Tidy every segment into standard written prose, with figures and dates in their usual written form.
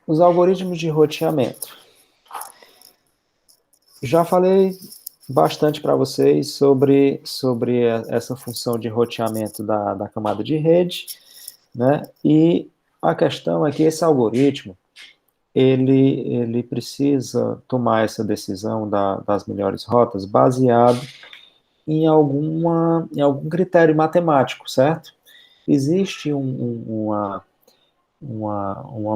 Os algoritmos de roteamento. Já falei bastante para vocês sobre essa função de roteamento da camada de rede, né? E a questão é que esse algoritmo, ele precisa tomar essa decisão das melhores rotas baseado em algum critério matemático, certo? Existe uma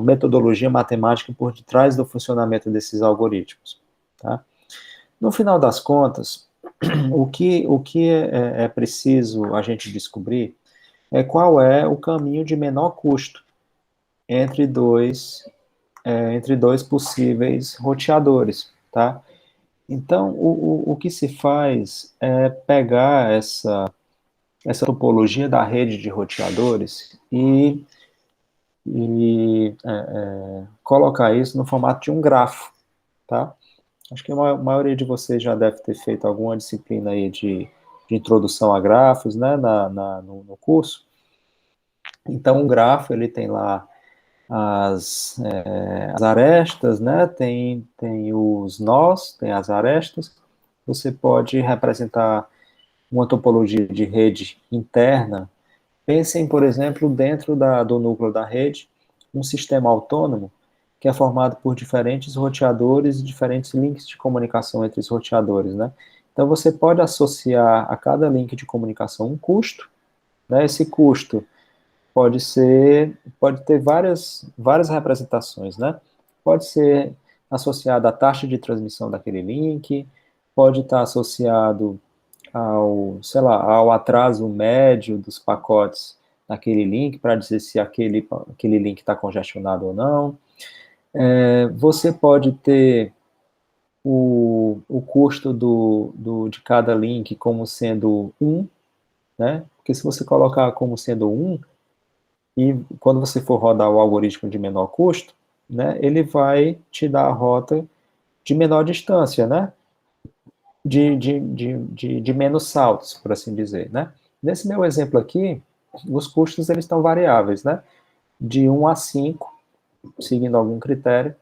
metodologia matemática por detrás do funcionamento desses algoritmos, tá? No final das contas, o que é preciso a gente descobrir é qual é o caminho de menor custo entre dois possíveis roteadores, tá? Então, o que se faz é pegar essa topologia da rede de roteadores e colocar isso no formato de um grafo, tá? Acho que a maioria de vocês já deve ter feito alguma disciplina aí de introdução a grafos, né, no curso. Então, o grafo, ele tem lá as arestas, né, tem os nós, tem as arestas. Você pode representar uma topologia de rede interna. Pensem, por exemplo, dentro do núcleo da rede, um sistema autônomo que é formado por diferentes roteadores e diferentes links de comunicação entre os roteadores, né? Então, você pode associar a cada link de comunicação um custo, né? Esse custo pode ter várias representações, né? Pode ser associado à taxa de transmissão daquele link, pode estar associado sei lá, ao atraso médio dos pacotes naquele link, para dizer se aquele link está congestionado ou não. Você pode ter o custo de cada link como sendo 1, né? Porque se você colocar como sendo 1, e quando você for rodar o algoritmo de menor custo, né, ele vai te dar a rota de menor distância, né? De menos saltos, por assim dizer, né? Nesse meu exemplo aqui, os custos eles estão variáveis, né? De 1 a 5, seguindo algum critério,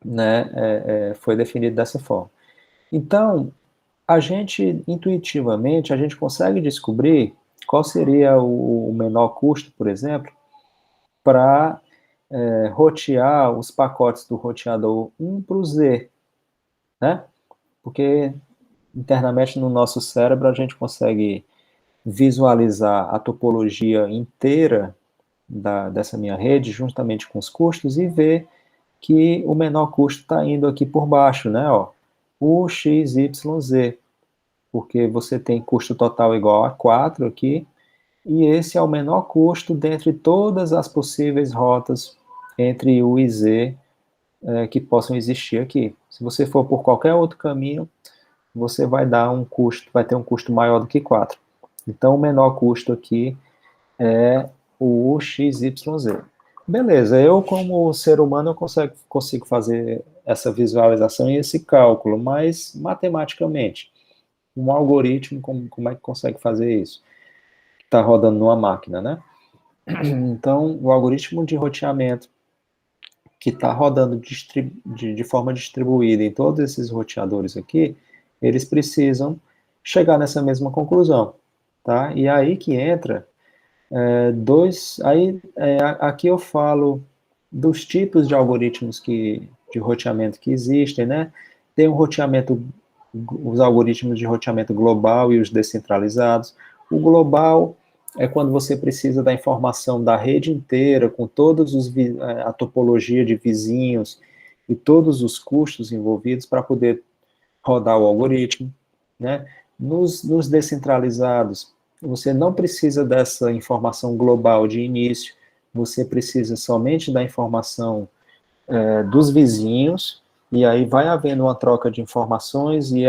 né? Foi definido dessa forma. Então, intuitivamente, a gente consegue descobrir qual seria o menor custo, por exemplo, para rotear os pacotes do roteador 1 para o Z, né? Porque internamente no nosso cérebro a gente consegue visualizar a topologia inteira dessa minha rede, juntamente com os custos, e ver que o menor custo está indo aqui por baixo, né? Ó, o x, y, z, porque você tem custo total igual a 4 aqui, e esse é o menor custo dentre todas as possíveis rotas entre U e Z que possam existir aqui. Se você for por qualquer outro caminho, você vai ter um custo maior do que 4. Então, o menor custo aqui é o XYZ. Beleza, eu como ser humano eu consigo fazer essa visualização e esse cálculo, mas matematicamente, um algoritmo, como é que consegue fazer isso? Está rodando numa máquina, né? Então, o algoritmo de roteamento que está rodando de forma distribuída em todos esses roteadores aqui, eles precisam chegar nessa mesma conclusão, tá? E aí que entra aqui eu falo dos tipos de algoritmos de roteamento que existem, né? Tem os algoritmos de roteamento global e os descentralizados. O global é quando você precisa da informação da rede inteira, com a topologia de vizinhos e todos os custos envolvidos para poder rodar o algoritmo, né? Nos descentralizados, você não precisa dessa informação global de início, você precisa somente da informação dos vizinhos, e aí vai havendo uma troca de informações e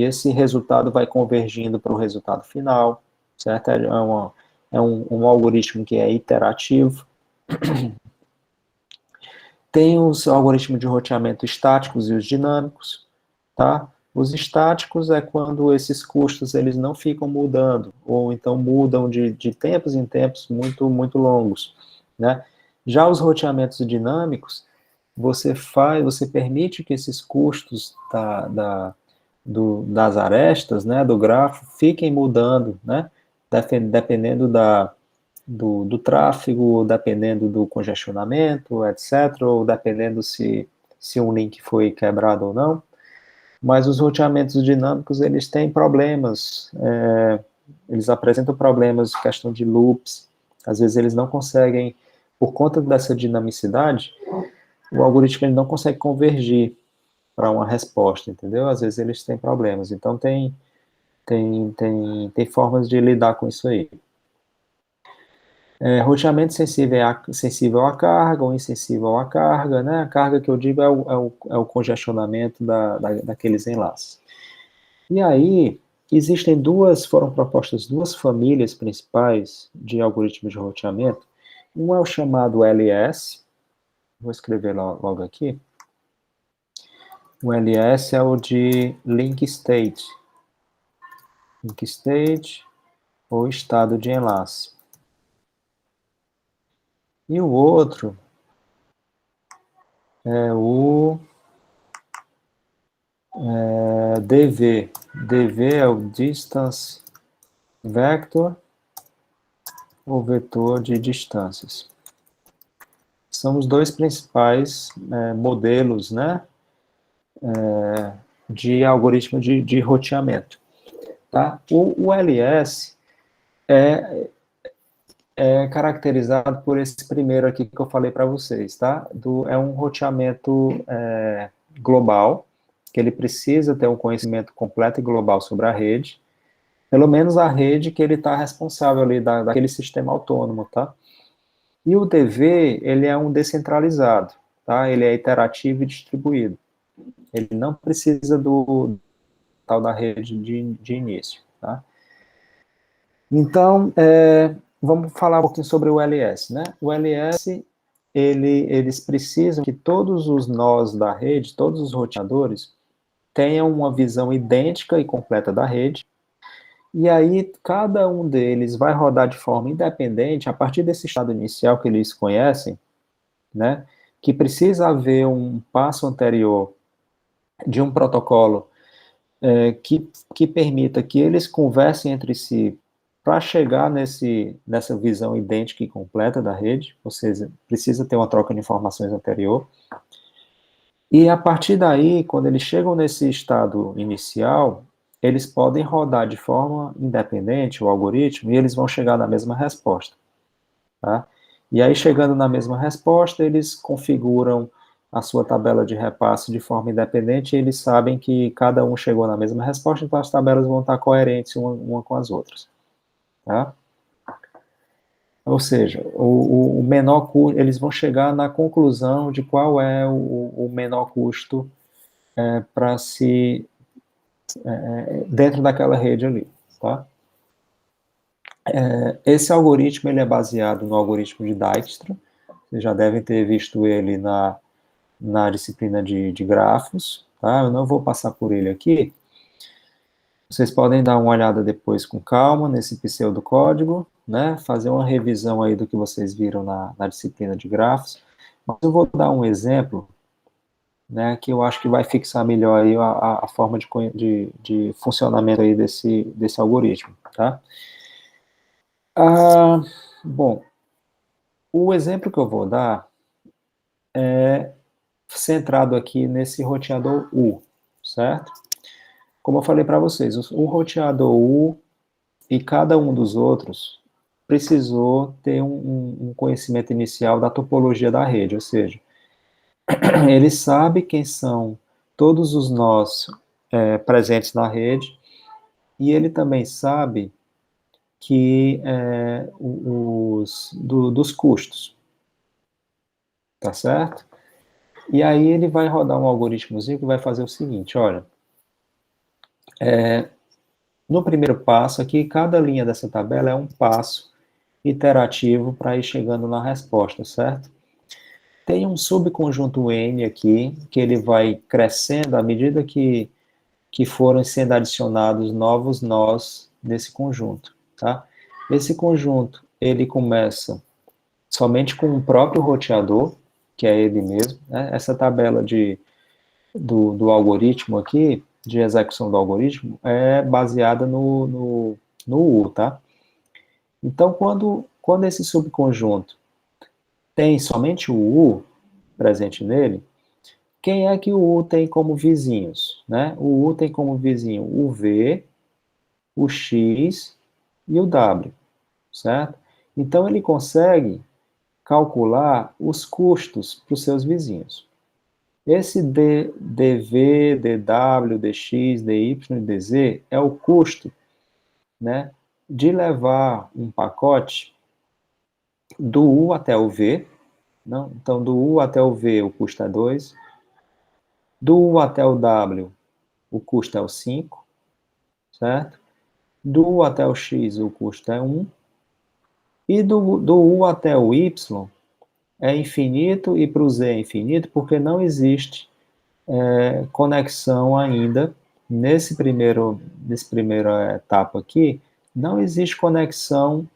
esse resultado vai convergindo para o resultado final, certo? É um algoritmo que é iterativo. Tem os algoritmos de roteamento estáticos e os dinâmicos, tá? Os estáticos é quando esses custos eles não ficam mudando, ou então mudam de tempos em tempos muito, muito longos, né? Já os roteamentos dinâmicos, você permite que esses custos das arestas, né, do grafo, fiquem mudando, né, dependendo do tráfego, dependendo do congestionamento, etc., ou dependendo se um link foi quebrado ou não. Mas os roteamentos dinâmicos, eles têm problemas, eles apresentam problemas de questão de loops, às vezes eles não conseguem, por conta dessa dinamicidade, o algoritmo ele não consegue convergir para uma resposta, entendeu? Às vezes eles têm problemas, então tem formas de lidar com isso aí. Roteamento sensível à carga ou insensível à carga, né? A carga que eu digo é o congestionamento daqueles enlaces. E aí, foram propostas duas famílias principais de algoritmos de roteamento. Um é o chamado LS, vou escrever logo aqui. O LS é o de link state. Link state ou estado de enlace. E o outro é o DV. DV é o distance vector ou vetor de distâncias. São os dois principais modelos, né, de algoritmo de roteamento. Tá? O LS é caracterizado por esse primeiro aqui que eu falei para vocês, tá? É um roteamento global, que ele precisa ter um conhecimento completo e global sobre a rede, pelo menos a rede que ele está responsável ali daquele sistema autônomo, tá? E o DV, ele é um descentralizado, tá? Ele é iterativo e distribuído. Ele não precisa do tal da rede de início, tá? Então, vamos falar um pouquinho sobre o LS, né? O LS, eles precisam que todos os nós da rede, todos os roteadores, tenham uma visão idêntica e completa da rede, e aí cada um deles vai rodar de forma independente, a partir desse estado inicial que eles conhecem, né? Que precisa haver um passo anterior de um protocolo que permita que eles conversem entre si para chegar nessa visão idêntica e completa da rede, ou seja, precisa ter uma troca de informações anterior. E a partir daí, quando eles chegam nesse estado inicial, eles podem rodar de forma independente o algoritmo e eles vão chegar na mesma resposta. Tá? E aí, chegando na mesma resposta, eles configuram a sua tabela de repasse de forma independente e eles sabem que cada um chegou na mesma resposta, então as tabelas vão estar coerentes uma com as outras. Tá? Ou seja, o menor custo, eles vão chegar na conclusão de qual é o menor custo para se dentro daquela rede ali, tá? Esse algoritmo ele é baseado no algoritmo de Dijkstra. Vocês já devem ter visto ele na disciplina de grafos, tá? Eu não vou passar por ele aqui. Vocês podem dar uma olhada depois com calma nesse pseudocódigo, né? Fazer uma revisão aí do que vocês viram na disciplina de grafos. Mas eu vou dar um exemplo, né, que eu acho que vai fixar melhor aí a forma de funcionamento aí desse algoritmo, tá? Bom, o exemplo que eu vou dar é centrado aqui nesse roteador U, certo? Como eu falei para vocês, o roteador U e cada um dos outros precisou ter um conhecimento inicial da topologia da rede, ou seja, ele sabe quem são todos os nós presentes na rede e ele também sabe que dos custos, tá certo? E aí ele vai rodar um algoritmozinho que vai fazer o seguinte, olha, no primeiro passo aqui, cada linha dessa tabela é um passo iterativo para ir chegando na resposta, certo? Tem um subconjunto N aqui, que ele vai crescendo à medida que forem sendo adicionados novos nós nesse conjunto, tá? Esse conjunto, ele começa somente com o próprio roteador, que é ele mesmo, né? Essa tabela do algoritmo aqui, de execução do algoritmo, é baseada no U, tá? Então, quando esse subconjunto tem somente o U presente nele, quem é que o U tem como vizinhos, né? O U tem como vizinho o V, o X e o W, certo? Então, ele consegue calcular os custos para os seus vizinhos. Esse dV, dW, dx, dy e dz é o custo, né, de levar um pacote do U até o V. Não? Então, do U até o V o custo é 2, do U até o W o custo é o 5, certo? Do U até o X o custo é 1, e do U até o Y é infinito e para o Z é infinito, porque não existe conexão ainda nesse primeira etapa aqui, não existe conexão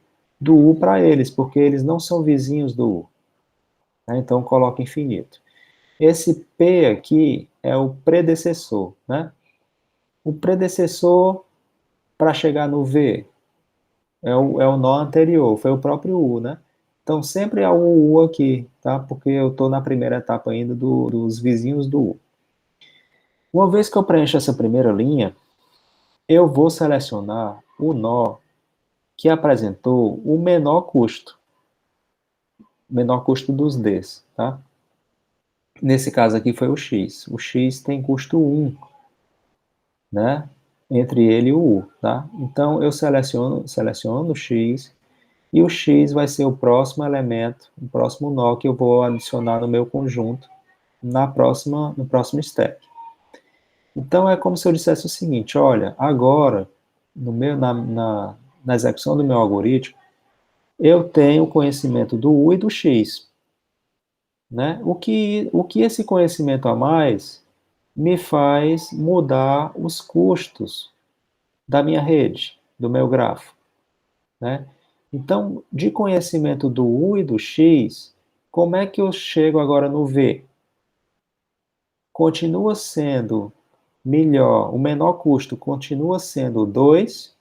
do U para eles, porque eles não são vizinhos do U. Né? Então, coloca infinito. Esse P aqui é o predecessor, né? O predecessor para chegar no V é o nó anterior, foi o próprio U, né? Então, sempre há um U aqui, tá? Porque eu estou na primeira etapa ainda dos vizinhos do U. Uma vez que eu preencho essa primeira linha, eu vou selecionar o nó que apresentou o menor custo dos Ds, tá? Nesse caso aqui foi o X. O X tem custo 1, né? Entre ele e o U, tá? Então, eu seleciono o X, e o X vai ser o próximo elemento, o próximo nó que eu vou adicionar no meu conjunto no próximo step. Então, é como se eu dissesse o seguinte, olha, agora, na execução do meu algoritmo, eu tenho conhecimento do U e do X. Né? O que esse conhecimento a mais me faz mudar os custos da minha rede, do meu grafo. Né? Então, de conhecimento do U e do X, como é que eu chego agora no V? Continua sendo melhor, o menor custo continua sendo 2,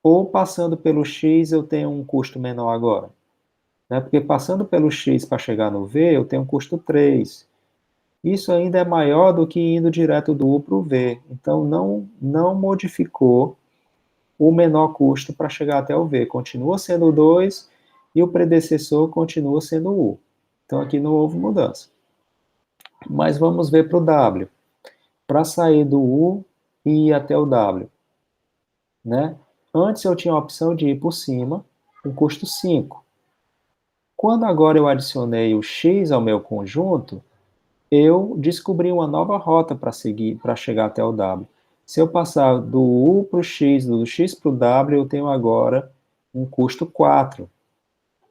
ou passando pelo X eu tenho um custo menor agora? Né? Porque passando pelo X para chegar no V, eu tenho um custo 3. Isso ainda é maior do que indo direto do U para o V. Então, não modificou o menor custo para chegar até o V. Continua sendo o 2 e o predecessor continua sendo o U. Então, aqui não houve mudança. Mas vamos ver para o W. Para sair do U e ir até o W. Né? Antes eu tinha a opção de ir por cima, com custo 5. Quando agora eu adicionei o X ao meu conjunto, eu descobri uma nova rota para seguir, para chegar até o W. Se eu passar do U para o X, do X para o W, eu tenho agora um custo 4,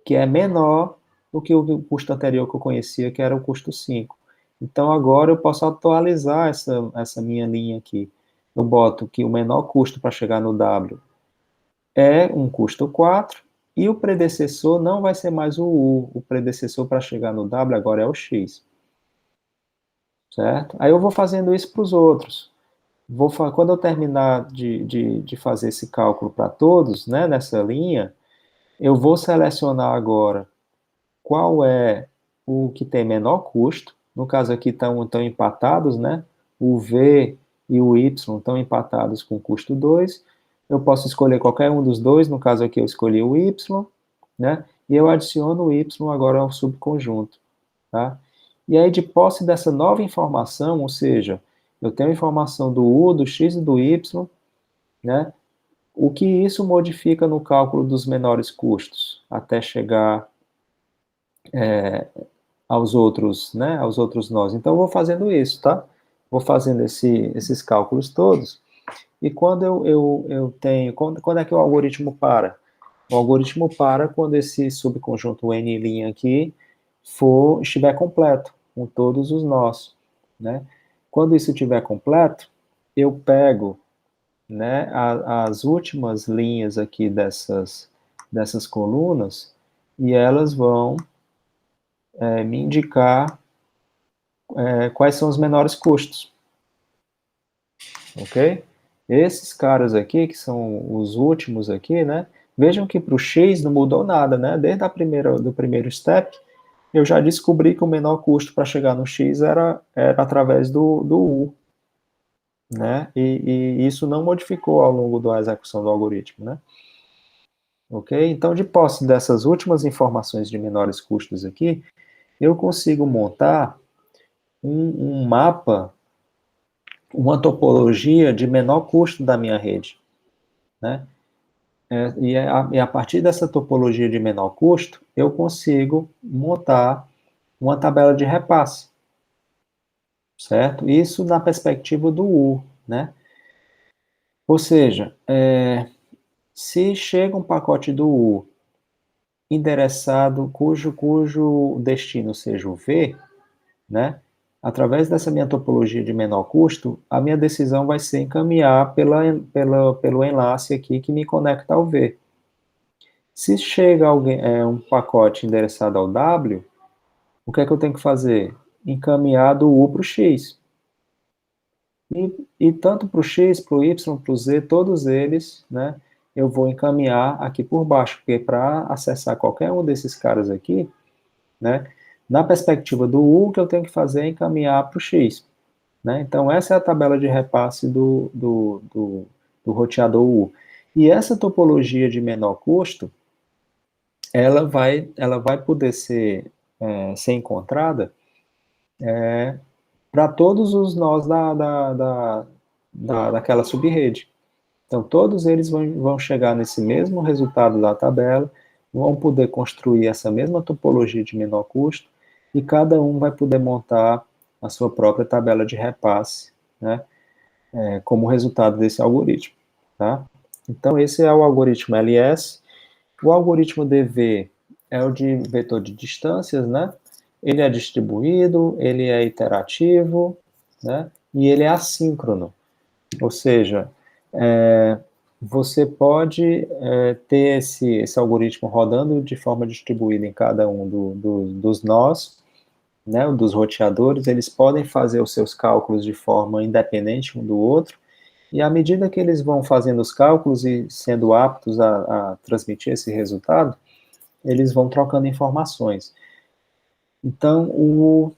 que é menor do que o custo anterior que eu conhecia, que era o custo 5. Então, agora eu posso atualizar essa minha linha aqui. Eu boto que o menor custo para chegar no W é um custo 4, e o predecessor não vai ser mais o U. O predecessor para chegar no W agora é o X. Certo? Aí eu vou fazendo isso para os outros. Quando eu terminar de fazer esse cálculo para todos, né, nessa linha, eu vou selecionar agora qual é o que tem menor custo. No caso aqui estão empatados, né? O V e o Y estão empatados com custo 2. Eu posso escolher qualquer um dos dois, no caso aqui eu escolhi o Y, né? E eu adiciono o Y agora ao subconjunto, tá? E aí, de posse dessa nova informação, ou seja, eu tenho a informação do U, do X e do Y, né? O que isso modifica no cálculo dos menores custos, até chegar aos outros, né, aos outros nós. Então, eu vou fazendo isso, tá? Vou fazendo esses cálculos todos, e quando eu tenho... Quando é que o algoritmo para? O algoritmo para quando esse subconjunto N' aqui estiver completo, com todos os nós, né? Quando isso estiver completo, eu pego, né, as últimas linhas aqui dessas colunas e elas vão me indicar quais são os menores custos, ok? Esses caras aqui, que são os últimos aqui, né? Vejam que para o X não mudou nada, né? Desde do primeiro step, eu já descobri que o menor custo para chegar no X era através do U, né? E isso não modificou ao longo da execução do algoritmo, né? Ok? Então, de posse dessas últimas informações de menores custos aqui, eu consigo montar um mapa, uma topologia de menor custo da minha rede, né? E a partir dessa topologia de menor custo, eu consigo montar uma tabela de repasse, certo? Isso na perspectiva do U, né? Ou seja, se chega um pacote do U endereçado cujo destino seja o V, né? Através dessa minha topologia de menor custo, a minha decisão vai ser encaminhar pelo enlace aqui que me conecta ao V. Se chega um pacote endereçado ao W, o que é que eu tenho que fazer? Encaminhar do U para o X. E tanto para o X, para o Y, para o Z, todos eles, né, eu vou encaminhar aqui por baixo, porque para acessar qualquer um desses caras aqui, né, na perspectiva do U, o que eu tenho que fazer é encaminhar para o X. Né? Então, essa é a tabela de repasse do roteador U. E essa topologia de menor custo, ela vai poder ser encontrada para todos os nós daquela subrede. Então, todos eles vão chegar nesse mesmo resultado da tabela, vão poder construir essa mesma topologia de menor custo, e cada um vai poder montar a sua própria tabela de repasse, né, como resultado desse algoritmo. Tá? Então, esse é o algoritmo LS. O algoritmo DV é o de vetor de distâncias, né? Ele é distribuído, ele é iterativo, né? E ele é assíncrono. Ou seja, você pode ter esse algoritmo rodando de forma distribuída em cada um dos nós, né, dos roteadores. Eles podem fazer os seus cálculos de forma independente um do outro, e à medida que eles vão fazendo os cálculos e sendo aptos a transmitir esse resultado, eles vão trocando informações. Então, o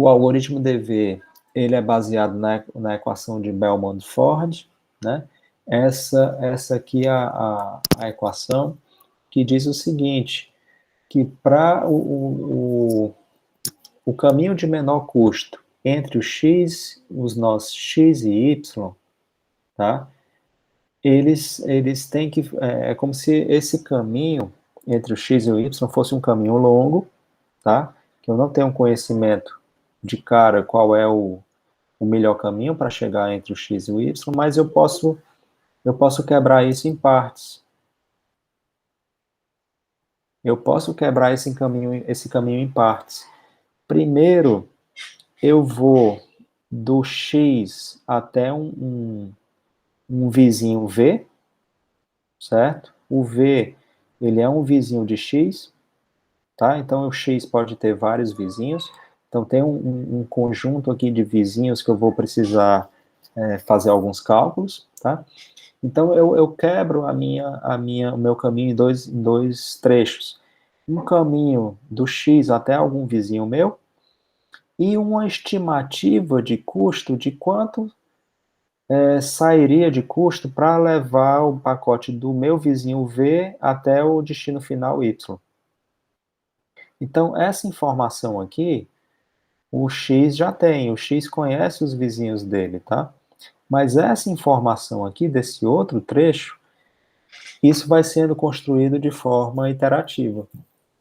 algoritmo DV, ele é baseado na equação de Bellman-Ford, né? Essa aqui é a equação que diz o seguinte, que para o caminho de menor custo entre o x, os nós x e y, tá? Eles têm que, é como se esse caminho entre o x e o y fosse um caminho longo, tá? Que eu não tenho conhecimento de cara qual é o melhor caminho para chegar entre o x e o y, mas eu posso quebrar isso em partes. Eu posso quebrar esse caminho em partes. Primeiro, eu vou do x até um vizinho V, certo? O V, ele é um vizinho de x, tá? Então, o x pode ter vários vizinhos. Então, tem um conjunto aqui de vizinhos que eu vou precisar fazer alguns cálculos, tá? Então, eu quebro o meu caminho em dois trechos. Um caminho do x até algum vizinho meu e uma estimativa de custo de quanto sairia de custo para levar o pacote do meu vizinho V até o destino final Y. Então, essa informação aqui, o X já tem, o X conhece os vizinhos dele, tá? Mas essa informação aqui, desse outro trecho, isso vai sendo construído de forma iterativa,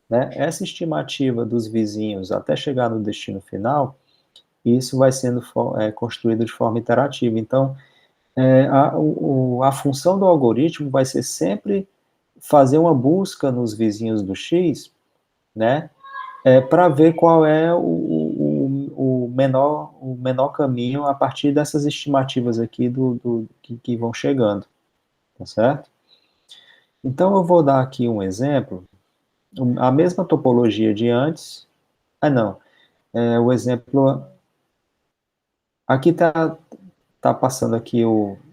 né? Essa estimativa dos vizinhos até chegar no destino final, isso vai sendo construído de forma iterativa. Então, a função do algoritmo vai ser sempre fazer uma busca nos vizinhos do X, né, para ver qual é o menor caminho a partir dessas estimativas aqui que vão chegando, tá certo? Então, eu vou dar aqui um exemplo a mesma topologia de antes. Ah, não. O exemplo... Aqui tá passando aqui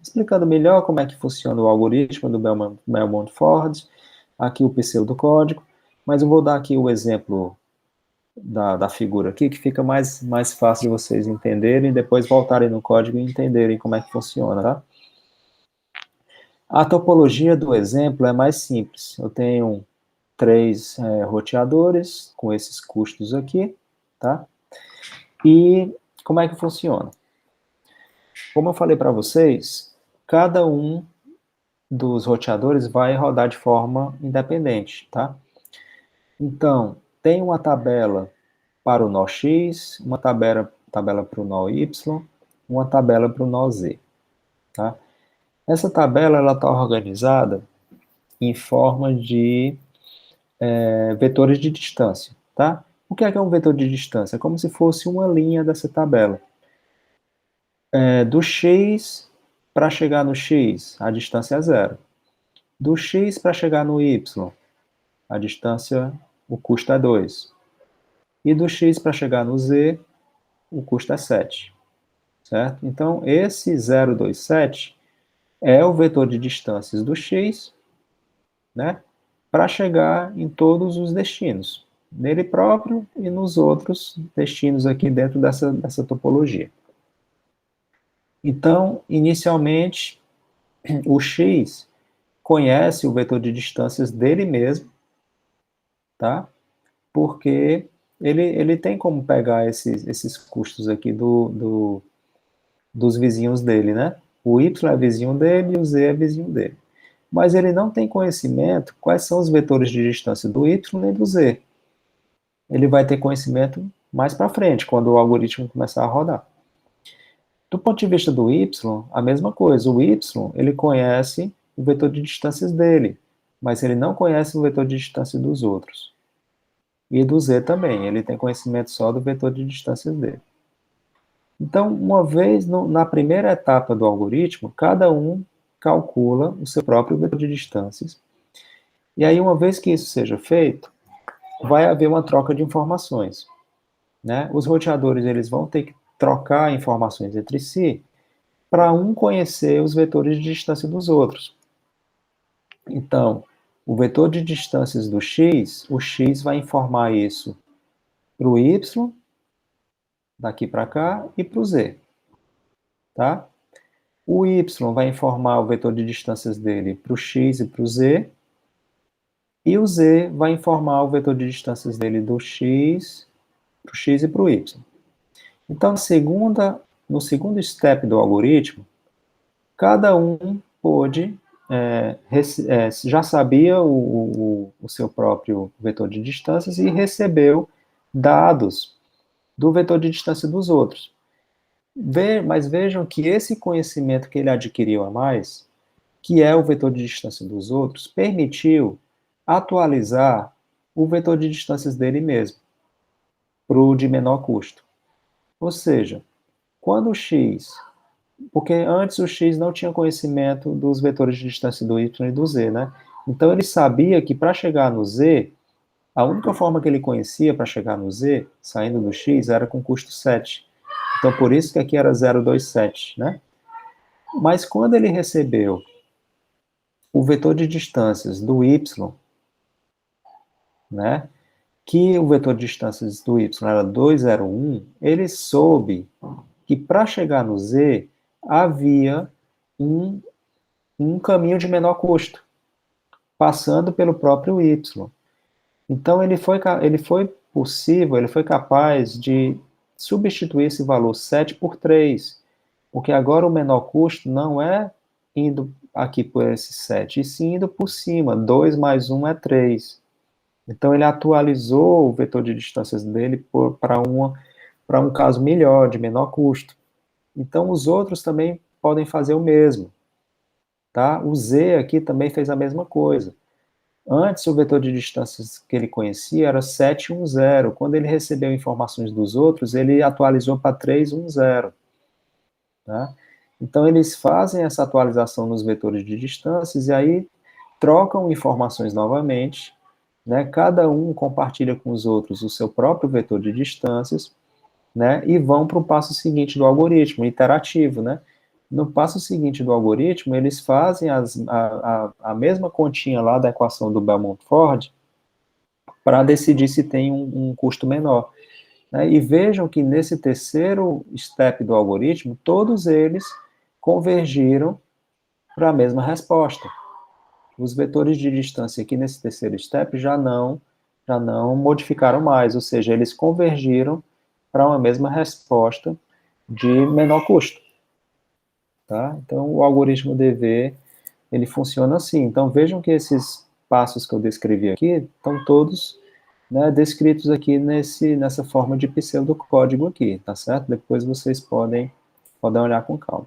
explicando melhor como é que funciona o algoritmo do Belmont-Ford, aqui o pseudocódigo, mas eu vou dar aqui o exemplo da figura aqui, que fica mais fácil de vocês entenderem, e depois voltarem no código e entenderem como é que funciona, tá? A topologia do exemplo é mais simples. Eu tenho 3 roteadores com esses custos aqui, tá? E como é que funciona? Como eu falei para vocês, cada um dos roteadores vai rodar de forma independente, tá? Então, tem uma tabela para o nó X, uma tabela para o nó Y, uma tabela para o nó Z, tá? Essa tabela ela está organizada em forma de vetores de distância, tá? O que é um vetor de distância? É como se fosse uma linha dessa tabela. Do X para chegar no X, a distância é 0. Do X para chegar no Y, a distância, o custo é 2. E do X para chegar no Z, o custo é 7. Certo? Então, esse 0,27 é o vetor de distâncias do X, né, para chegar em todos os destinos, nele próprio e nos outros destinos aqui dentro dessa topologia. Então, inicialmente, o X conhece o vetor de distâncias dele mesmo, tá? Porque ele tem como pegar esses custos aqui dos vizinhos dele, né? O Y é vizinho dele e o Z é vizinho dele. Mas ele não tem conhecimento quais são os vetores de distância do Y nem do Z. Ele vai ter conhecimento mais para frente, quando o algoritmo começar a rodar. Do ponto de vista do Y, a mesma coisa. O Y, ele conhece o vetor de distâncias dele, mas ele não conhece o vetor de distância dos outros. E do Z também, ele tem conhecimento só do vetor de distâncias dele. Então, uma vez na primeira etapa do algoritmo, cada um calcula o seu próprio vetor de distâncias. E aí, uma vez que isso seja feito, vai haver uma troca de informações, né? Os roteadores eles vão ter que trocar informações entre si para um conhecer os vetores de distância dos outros. Então, o vetor de distâncias do x, o x vai informar isso para o y, daqui para cá, e para o z, tá? O y vai informar o vetor de distâncias dele para o x e para o z, e o z vai informar o vetor de distâncias dele do x, para o x e para o y. Então, no segundo step do algoritmo, cada um pôde, já sabia o seu próprio vetor de distâncias e recebeu dados do vetor de distância dos outros. Mas vejam que esse conhecimento que ele adquiriu a mais, que é o vetor de distância dos outros, permitiu atualizar o vetor de distâncias dele mesmo, para o de menor custo. Ou seja, quando o x, porque antes o x não tinha conhecimento dos vetores de distância do y e do z, né? Então ele sabia que para chegar no z, a única forma que ele conhecia para chegar no z, saindo do x, era com custo 7. Então por isso que aqui era 0,27, né? Mas quando ele recebeu o vetor de distâncias do y, né? Que o vetor de distâncias do y era 2,01, ele soube que para chegar no z havia um caminho de menor custo, passando pelo próprio y. Então ele foi capaz de substituir esse valor 7 por 3, porque agora o menor custo não é indo aqui por esse 7, e sim indo por cima, 2 mais 1 é 3. Então ele atualizou o vetor de distâncias dele para um caso melhor, de menor custo. Então os outros também podem fazer o mesmo. Tá? O Z aqui também fez a mesma coisa. Antes, o vetor de distâncias que ele conhecia era 710. Quando ele recebeu informações dos outros, ele atualizou para 310. Tá? Então, eles fazem essa atualização nos vetores de distâncias e aí trocam informações novamente né? Cada um compartilha com os outros o seu próprio vetor de distâncias, né? E vão para o passo seguinte do algoritmo, interativo, né? No passo seguinte do algoritmo, eles fazem a mesma continha lá da equação do Belmont-Ford para decidir se tem um custo menor, né? E vejam que nesse terceiro step do algoritmo, todos eles convergiram para a mesma resposta. Os vetores de distância aqui nesse terceiro step já não modificaram mais, ou seja, eles convergiram para uma mesma resposta de menor custo. Tá? Então, o algoritmo DV, ele funciona assim. Então, vejam que esses passos que eu descrevi aqui estão todos, né, descritos aqui nessa forma de pseudocódigo aqui, tá certo? Depois vocês podem olhar com calma.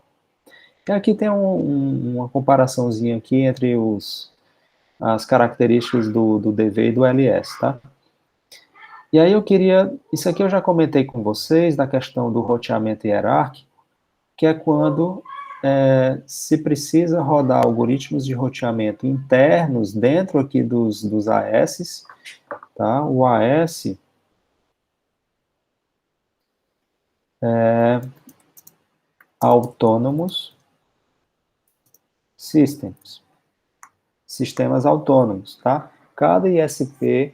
E aqui tem uma comparaçãozinha aqui entre as características do DV e do LS, tá? E aí isso aqui eu já comentei com vocês, da questão do roteamento hierárquico, que é quando se precisa rodar algoritmos de roteamento internos dentro aqui dos AS, tá? O AS é Autonomous Systems, sistemas autônomos, tá? Cada ISP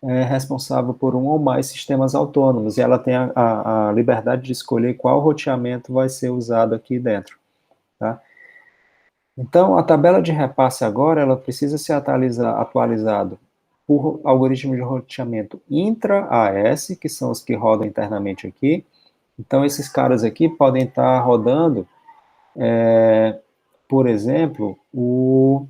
é responsável por um ou mais sistemas autônomos, e ela tem a liberdade de escolher qual roteamento vai ser usado aqui dentro, tá? Então, a tabela de repasse agora, ela precisa ser atualizada por algoritmos de roteamento intra-AS, que são os que rodam internamente aqui. Então, esses caras aqui podem estar rodando, por exemplo, o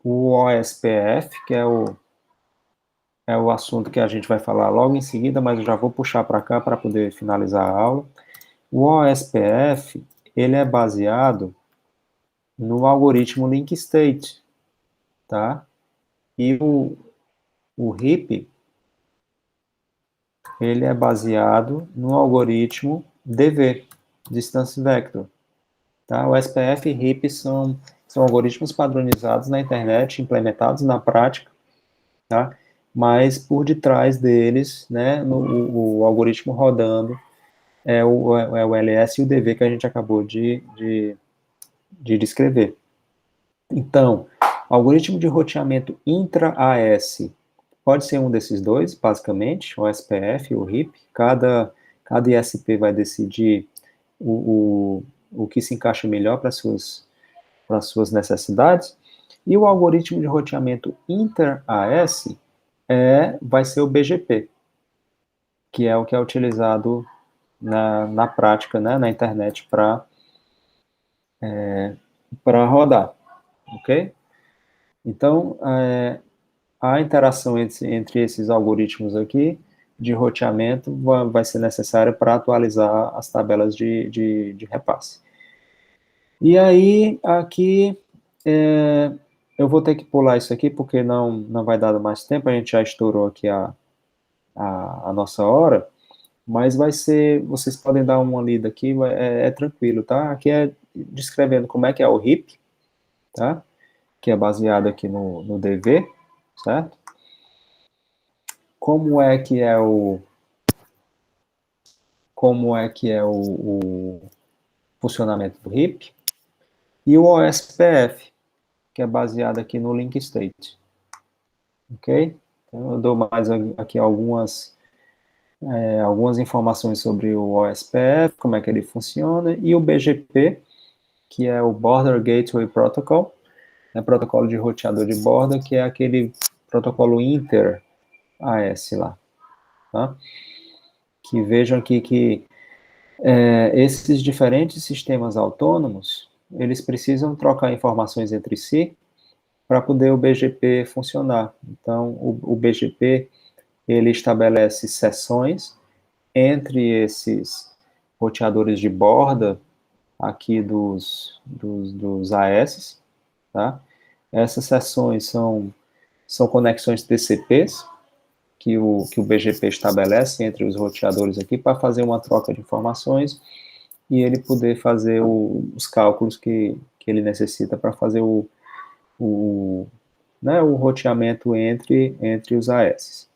OSPF, que é o assunto que a gente vai falar logo em seguida, mas eu já vou puxar para cá para poder finalizar a aula. O OSPF, ele é baseado no algoritmo link state, tá? E o HIP, ele é baseado no algoritmo DV, Distance Vector, tá? O SPF e HIP são algoritmos padronizados na internet, implementados na prática, tá? Mas por detrás deles, né, o algoritmo rodando é o LS e o DV que a gente acabou de descrever. Então, algoritmo de roteamento intra-AS pode ser um desses dois, basicamente, o SPF e o HIP. Cada ISP vai decidir o que se encaixa melhor para as suas necessidades. E o algoritmo de roteamento inter-AS vai ser o BGP, que é o que é utilizado na prática, né, na internet para rodar, ok? Então, a interação entre esses algoritmos aqui de roteamento vai ser necessária para atualizar as tabelas de repasse. E aí, aqui, eu vou ter que pular isso aqui, porque não vai dar mais tempo, a gente já estourou aqui a nossa hora, mas vocês podem dar uma lida aqui, é tranquilo, tá? Aqui é descrevendo como é que é o HIP, tá? Que é baseado aqui no DV, certo? Como é que é o funcionamento do HIP, e o OSPF, que é baseado aqui no link state, ok? Então, eu dou mais aqui algumas informações sobre o OSPF, como é que ele funciona, e o BGP, que é o Border Gateway Protocol, né, protocolo de roteador de borda, que é aquele protocolo inter-AS lá, tá? Que vejam aqui que esses diferentes sistemas autônomos, eles precisam trocar informações entre si para poder o BGP funcionar. Então, o BGP, ele estabelece sessões entre esses roteadores de borda aqui dos AS, tá? Essas sessões são conexões TCPs, que o BGP estabelece entre os roteadores aqui para fazer uma troca de informações e ele poder fazer os cálculos que ele necessita para fazer o né, o roteamento entre os AS.